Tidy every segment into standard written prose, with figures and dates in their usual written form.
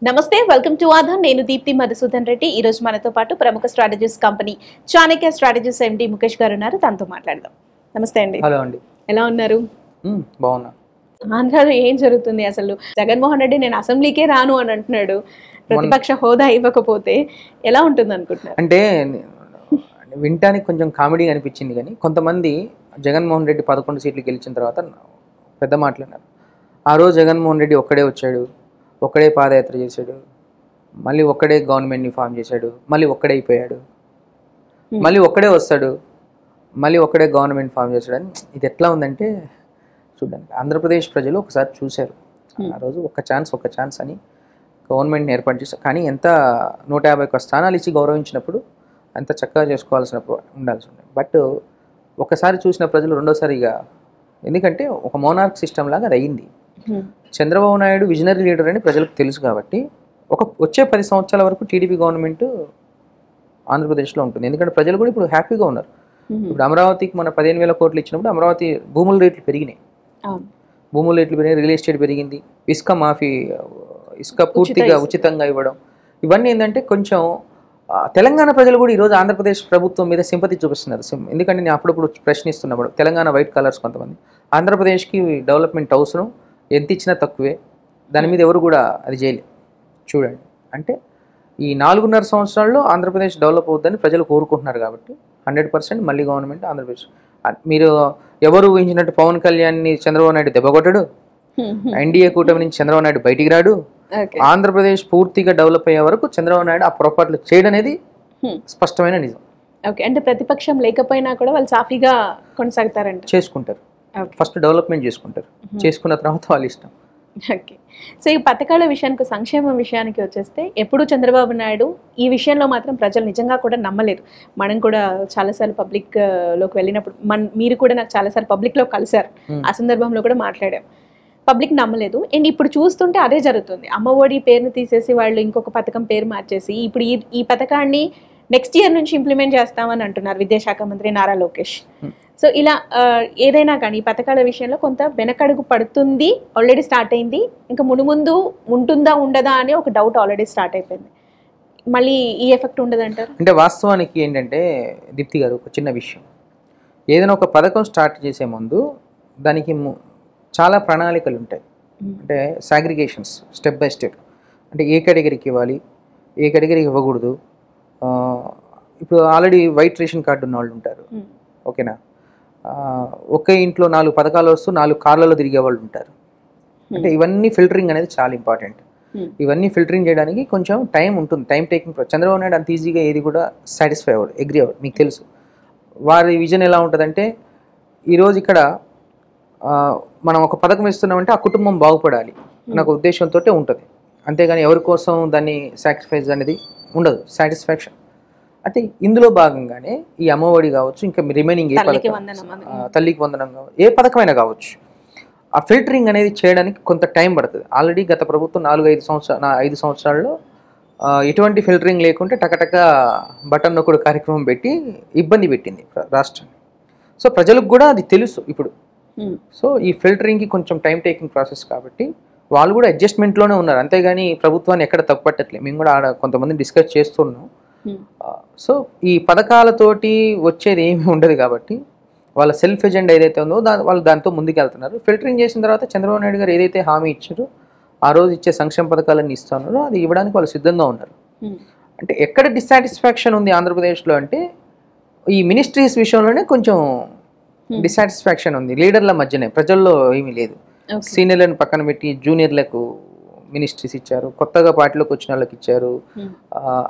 నమస్తే, welcome to Aadhaar. నేను దీప్తి మధుసూదన్ రెడ్డి. ఈ రోజు మనతో పాటు ప్రముఖ స్ట్రాటజిస్ట్ కంపెనీ చాణక్య స్ట్రాటజిస్ట్ ఎండి ముఖేష్ గారు ఉన్నారు. తనతో మాట్లాడదాం. నమస్తే అండి. హలో అండి. ఎలా ఉన్నారు? బాగున్నా. ఆంధ్రాలో ఏం జరుగుతుంది అసలు? జగన్మోహన్ రెడ్డి నేను అసెంబ్లీకే రాను అని అంటున్నాడు. ప్రతిపక్ష హోదా ఇవ్వకపోతే ఎలా ఉంటుంది అనుకుంటున్నారు? అంటే వినటానికి కొంచెం కామెడీ అనిపించింది, కానీ కొంతమంది జగన్మోహన్ రెడ్డి 11 సీట్లు గెలిచిన తర్వాత పెద్ద మాట్లాడినారు. ఆ రోజు జగన్మోహన్ రెడ్డి ఒక్కడే వచ్చాడు, ఒక్కడే పాదయాత్ర చేశాడు, మళ్ళీ ఒక్కడే గవర్నమెంట్ని ఫామ్ చేశాడు, మళ్ళీ ఒక్కడే అయిపోయాడు, మళ్ళీ ఒక్కడే వస్తాడు, మళ్ళీ ఒక్కడే గవర్నమెంట్ ఫామ్ చేశాడు అని. ఇది ఎట్లా ఉందంటే చూడండి, ఆంధ్రప్రదేశ్ ప్రజలు ఒకసారి చూశారు. ఆ రోజు ఒక ఛాన్స్ అని గవర్నమెంట్ని ఏర్పాటు చేశారు. కానీ ఎంత 151 స్థానాలు ఇచ్చి గౌరవించినప్పుడు అంత చక్కగా చేసుకోవాల్సిన ఉండాల్సి ఉంది. బట్ ఒకసారి చూసిన ప్రజలు రెండోసారిగా, ఎందుకంటే ఒక మోనార్క్ సిస్టమ్ లాగా అది అయ్యింది. చంద్రబాబు నాయుడు విజనరీ లీడర్ అని ప్రజలకు తెలుసు కాబట్టి వచ్చే 10 సంవత్సరాల వరకు టీడీపీ గవర్నమెంట్ ఆంధ్రప్రదేశ్లో ఉంటుంది. ఎందుకంటే ప్రజలు కూడా ఇప్పుడు హ్యాపీగా ఉన్నారు. ఇప్పుడు అమరావతికి మన 15,000 కోట్లు ఇచ్చినప్పుడు అమరావతి భూముల రేట్లు పెరిగినాయి, రియల్ ఎస్టేట్ పెరిగింది, ఇసుక పూర్తిగా ఉచితంగా ఇవ్వడం, ఇవన్నీ ఏంటంటే కొంచెం తెలంగాణ ప్రజలు కూడా ఈరోజు ఆంధ్రప్రదేశ్ ప్రభుత్వం మీద సింపతి చూపిస్తున్నారు. ఎందుకంటే నేను అప్పుడప్పుడు ప్రశ్నిస్తున్నప్పుడు తెలంగాణ వైట్ కలర్స్ కొంతమంది ఆంధ్రప్రదేశ్కి డెవలప్మెంట్ అవసరం, ఎంత ఇచ్చినా తక్కువే, దాని మీద ఎవరు కూడా అది చేయలేదు. చూడండి, అంటే ఈ 4.5 సంవత్సరాల్లో ఆంధ్రప్రదేశ్ డెవలప్ అవుతుందని ప్రజలు కోరుకుంటున్నారు కాబట్టి 100% మళ్ళీ గవర్నమెంట్ ఆంధ్రప్రదేశ్. మీరు ఎవరు ఊహించినట్టు పవన్ కళ్యాణ్ని చంద్రబాబు నాయుడు దెబ్బకొట్టడు, ఎన్డీఏ కూటమి నుంచి చంద్రబాబు నాయుడు బయటికి రాడు. ఆంధ్రప్రదేశ్ పూర్తిగా డెవలప్ అయ్యే వరకు చంద్రబాబు నాయుడు ఆ పొరపాట్లు చేయడం అనేది స్పష్టమైన నిజం. ఓకే, అంటే ప్రతిపక్షం లేకపోయినా కూడా వాళ్ళు సాఫీగా కొనసాగుతారంట. చేసుకుంటారు, ఫస్ట్ డెవలప్మెంట్ చేసుకుంటారు, చేసుకున్న తర్వాత వాళ్ళ ఇష్టం. ఓకే, సో ఈ పథకాల విషయానికి, సంక్షేమ విషయానికి వచ్చేస్తే ఎప్పుడు చంద్రబాబు నాయుడు ఈ విషయంలో మాత్రం ప్రజలు నిజంగా కూడా నమ్మలేదు. మనం కూడా చాలాసార్లు పబ్లిక్లోకి వెళ్ళినప్పుడు మీరు కూడా నాకు చాలాసార్లు పబ్లిక్లో కలిశారు, ఆ సందర్భంలో కూడా మాట్లాడాం. పబ్లిక్ నమ్మలేదు. అండ్ ఇప్పుడు చూస్తుంటే అదే జరుగుతుంది. అమ్మఒడి పేరును తీసేసి వాళ్ళు ఇంకొక పథకం పేరు మార్చేసి ఇప్పుడు ఈ పథకాన్ని నెక్స్ట్ ఇయర్ నుంచి ఇంప్లిమెంట్ చేస్తామని అంటున్నారు విద్యాశాఖ మంత్రి నారా లోకేష్. సో ఇలా ఏదైనా కానీ ఈ పథకాల విషయంలో కొంత వెనకడుగు పడుతుంది, ఆల్రెడీ స్టార్ట్ అయింది. ఇంకా మునుముందు ఉంటుందా ఉండదా అని ఒక డౌట్ ఆల్రెడీ స్టార్ట్ అయిపోయింది. మళ్ళీ ఈ ఎఫెక్ట్ ఉండదంటారు? అంటే వాస్తవానికి ఏంటంటే దీప్తి గారు, ఒక చిన్న విషయం, ఏదైనా ఒక పథకం స్టార్ట్ చేసే ముందు దానికి చాలా ప్రణాళికలు ఉంటాయి. అంటే సాగ్రిగేషన్స్, స్టెప్ బై స్టెప్. అంటే ఏ కేటగిరీకి ఇవ్వాలి, ఏ కేటగిరీకి ఇవ్వకూడదు. ఇప్పుడు ఆల్రెడీ వైట్ రేషన్ కార్డు ఉన్న వాళ్ళు ఉంటారు, ఓకేనా. ఒకే ఇంట్లో 4 పథకాలు వస్తూ 4 కార్లలో తిరిగే వాళ్ళు ఉంటారు. అంటే ఇవన్నీ ఫిల్టరింగ్ అనేది చాలా ఇంపార్టెంట్. ఇవన్నీ ఫిల్టరింగ్ చేయడానికి కొంచెం టైం ఉంటుంది, టైం టేకింగ్. చంద్రబాబు నాయుడు అంత ఈజీగా ఏది కూడా సాటిస్ఫై అవ్వడు, అగ్రీ అవ్వడు, మీకు తెలుసు. వారి విజన్ ఎలా ఉంటుందంటే, ఈరోజు ఇక్కడ మనం ఒక పథకం ఇస్తున్నామంటే ఆ కుటుంబం బాగుపడాలి అన్న ఒక ఉద్దేశంతో ఉంటుంది. అంతేగాని ఎవరి కోసం దాన్ని సాక్రిఫైస్ అనేది ఉండదు, సాటిస్ఫాక్షన్. అయితే ఇందులో భాగంగానే ఈ అమ్మఒడి కావచ్చు, ఇంకా రిమైనింగ్ ఏ పథకం, తల్లికి వందనం కావచ్చు, ఏ పథకమైనా కావచ్చు, ఆ ఫిల్టరింగ్ అనేది చేయడానికి కొంత టైం పడుతుంది. ఆల్రెడీ గత ప్రభుత్వం 5 సంవత్సరాల్లో ఎటువంటి ఫిల్టరింగ్ లేకుంటే టకటక బటన్ నొక్కుడు కార్యక్రమం పెట్టి ఇబ్బంది పెట్టింది రాష్ట్రాన్ని. సో ప్రజలకు కూడా అది తెలుసు ఇప్పుడు. సో ఈ ఫిల్టరింగ్కి కొంచెం టైం టేకింగ్ ప్రాసెస్ కాబట్టి వాళ్ళు కూడా అడ్జస్ట్మెంట్లోనే ఉన్నారు. అంతేగాని ప్రభుత్వాన్ని ఎక్కడ తప్పుపట్టట్లేదు. మేము కూడా ఆడ కొంతమంది డిస్కస్ చేస్తున్నాం. సో ఈ పథకాలతోటి వచ్చేది ఏమీ ఉండదు కాబట్టి వాళ్ళ సెల్ఫ్ ఎజెండా ఏదైతే ఉందో వాళ్ళు దాంతో ముందుకు వెళ్తున్నారు. ఫిల్టరింగ్ చేసిన తర్వాత చంద్రబాబు నాయుడు గారు ఏదైతే హామీ ఇచ్చారో, ఆ రోజు ఇచ్చే సంక్షేమ పథకాలన్నీ ఇస్తున్నారో అది ఇవ్వడానికి వాళ్ళు సిద్ధంగా ఉన్నారు. అంటే ఎక్కడ డిస్సాటిస్ఫాక్షన్ ఉంది ఆంధ్రప్రదేశ్లో అంటే ఈ మినిస్ట్రీస్ విషయంలోనే కొంచెం డిస్సాటిస్ఫాక్షన్ ఉంది. లీడర్ల మధ్యనే, ప్రజల్లో ఏమీ లేదు. సీనియర్లను పక్కన పెట్టి జూనియర్లకు మినిస్ట్రీస్ ఇచ్చారు, కొత్తగా పార్టీలోకి వచ్చిన వాళ్ళకి ఇచ్చారు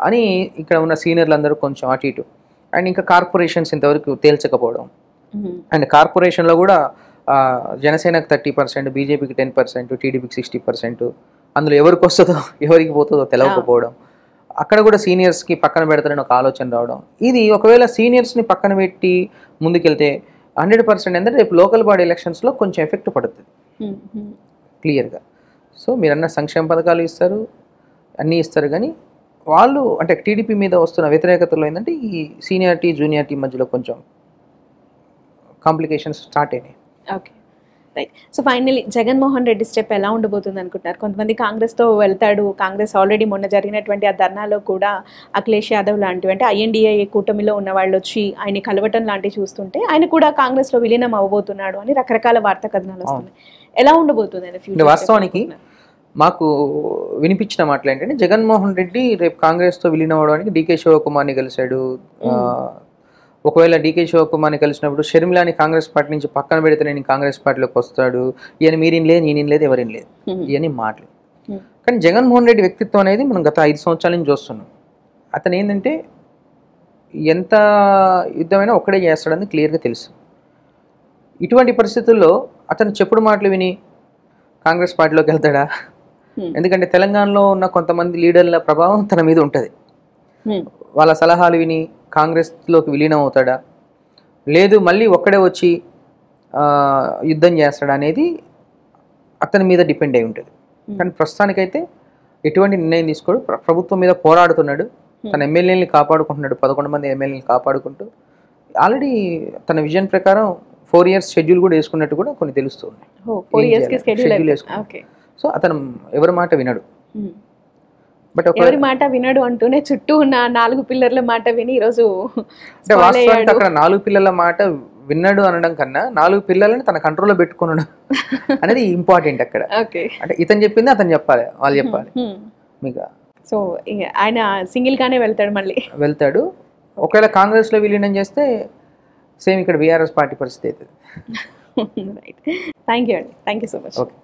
అని ఇక్కడ ఉన్న సీనియర్లు అందరూ కొంచెం అటు ఇటు. అండ్ ఇంకా కార్పొరేషన్స్ ఇంతవరకు తేల్చకపోవడం. అండ్ కార్పొరేషన్లో కూడా జనసేనకు 30%, బీజేపీకి 10%, టీడీపీకి 60%. అందులో ఎవరికి వస్తుందో ఎవరికి పోతుందో తెలవకపోవడం. అక్కడ కూడా సీనియర్స్కి పక్కన పెడతారని ఒక ఆలోచన రావడం. ఇది ఒకవేళ సీనియర్స్ని పక్కన పెట్టి ముందుకెళ్తే 100% అంటే రేపు లోకల్ బాడీ ఎలక్షన్స్లో కొంచెం ఎఫెక్ట్ పడుతుంది క్లియర్గా. సో మీరన్న సంక్షేమ పథకాలు ఇస్తారు, అన్నీ ఇస్తారు, కానీ వాళ్ళు అంటే టీడీపీ మీద వస్తున్న వ్యతిరేకతలో ఏంటంటే ఈ సీనియారిటీ జూనియారిటీ మధ్యలో కొంచెం కాంప్లికేషన్స్ స్టార్ట్ అయినాయి. Okay, right. So finally Jaganmohan Reddy step ఎలా ఉండబోతుంది అనుకుంటున్నారు? కొంతమంది కాంగ్రెస్తో వెళ్తాడు, కాంగ్రెస్ ఆల్రెడీ మొన్న జరిగినటువంటి ఆ ధర్నాలో కూడా అఖిలేష్ యాదవ్ లాంటివి, అంటే INDA కూటమిలో ఉన్న వాళ్ళు వచ్చి ఆయన కలవటం లాంటివి చూస్తుంటే ఆయన కూడా కాంగ్రెస్లో విలీనం అవ్వబోతున్నాడు అని రకరకాల వార్తా కథనాలు వస్తున్నాయి. ఎలా ఉండబోతుంది ఆయన ఫ్యూచర్? వాస్తవానికి మాకు వినిపించిన మాటలు ఏంటంటే, జగన్మోహన్ రెడ్డి రేపు కాంగ్రెస్తో విలీనం అవడానికి డీకే శివకుమార్ని కలిశాడు. ఒకవేళ డీకే శివకుమార్ని కలిసినప్పుడు షర్మిలాని కాంగ్రెస్ పార్టీ నుంచి పక్కన పెడితే నేను కాంగ్రెస్ పార్టీలోకి వస్తాడు, ఈయన మీరిన్ లేదు, ఈయన లేదు, ఎవరిని లేదు, ఇవన్నీ మాటలు. కానీ జగన్మోహన్ రెడ్డి వ్యక్తిత్వం అనేది మనం గత 5 సంవత్సరాల నుంచి చూస్తున్నాం. అతను ఏంటంటే ఎంత యుద్ధమైనా ఒక్కడే చేస్తాడని క్లియర్గా తెలుసు. ఇటువంటి పరిస్థితుల్లో అతను చెప్పుడు మాటలు విని కాంగ్రెస్ పార్టీలోకి వెళ్తాడా? ఎందుకంటే తెలంగాణలో ఉన్న కొంతమంది లీడర్ల ప్రభావం తన మీద ఉంటుంది. వాళ్ళ సలహాలు విని కాంగ్రెస్లోకి విలీనం అవుతాడా, లేదు మళ్ళీ ఒక్కడే వచ్చి యుద్ధం చేస్తాడా అనేది అతని మీద డిపెండ్ అయి ఉంటుంది. కానీ ప్రస్తుతానికైతే ఎటువంటి నిర్ణయం తీసుకోడు. ప్రభుత్వం మీద పోరాడుతున్నాడు, తన ఎమ్మెల్యేని కాపాడుకుంటున్నాడు. 11 మంది ఎమ్మెల్యేని కాపాడుకుంటూ ఆల్రెడీ తన విజన్ ప్రకారం 4 years షెడ్యూల్ కూడా వేసుకున్నట్టు కూడా కొన్ని తెలుస్తుంది. సో అతను ఎవరి మాట వినడు. బట్ ఎవరి మాట వినడు అంటూనే చుట్టూ ఉన్న 4 పిల్లర్ల మాట విని ఈరోజు అంటే వాస్తవానికి అక్కడ 4 పిల్లల మాట విన్నాడు అనడం కన్నా 4 పిల్లలని తన కంట్రోల్లో పెట్టుకున్నాడు అనేది ఇంపార్టెంట్ అక్కడ. అంటే ఇతను చెప్పింది అతను చెప్పాలి, వాళ్ళు చెప్పాలి మీకు. సో ఆయన సింగిల్ గానే వెళ్తాడు. ఒకవేళ కాంగ్రెస్లో విలీనం చేస్తే సేమ్ ఇక్కడ BRS పార్టీ పరిస్థితి అవుతుంది. రైట్. థ్యాంక్ యూ అండి. Thank you so much. Okay.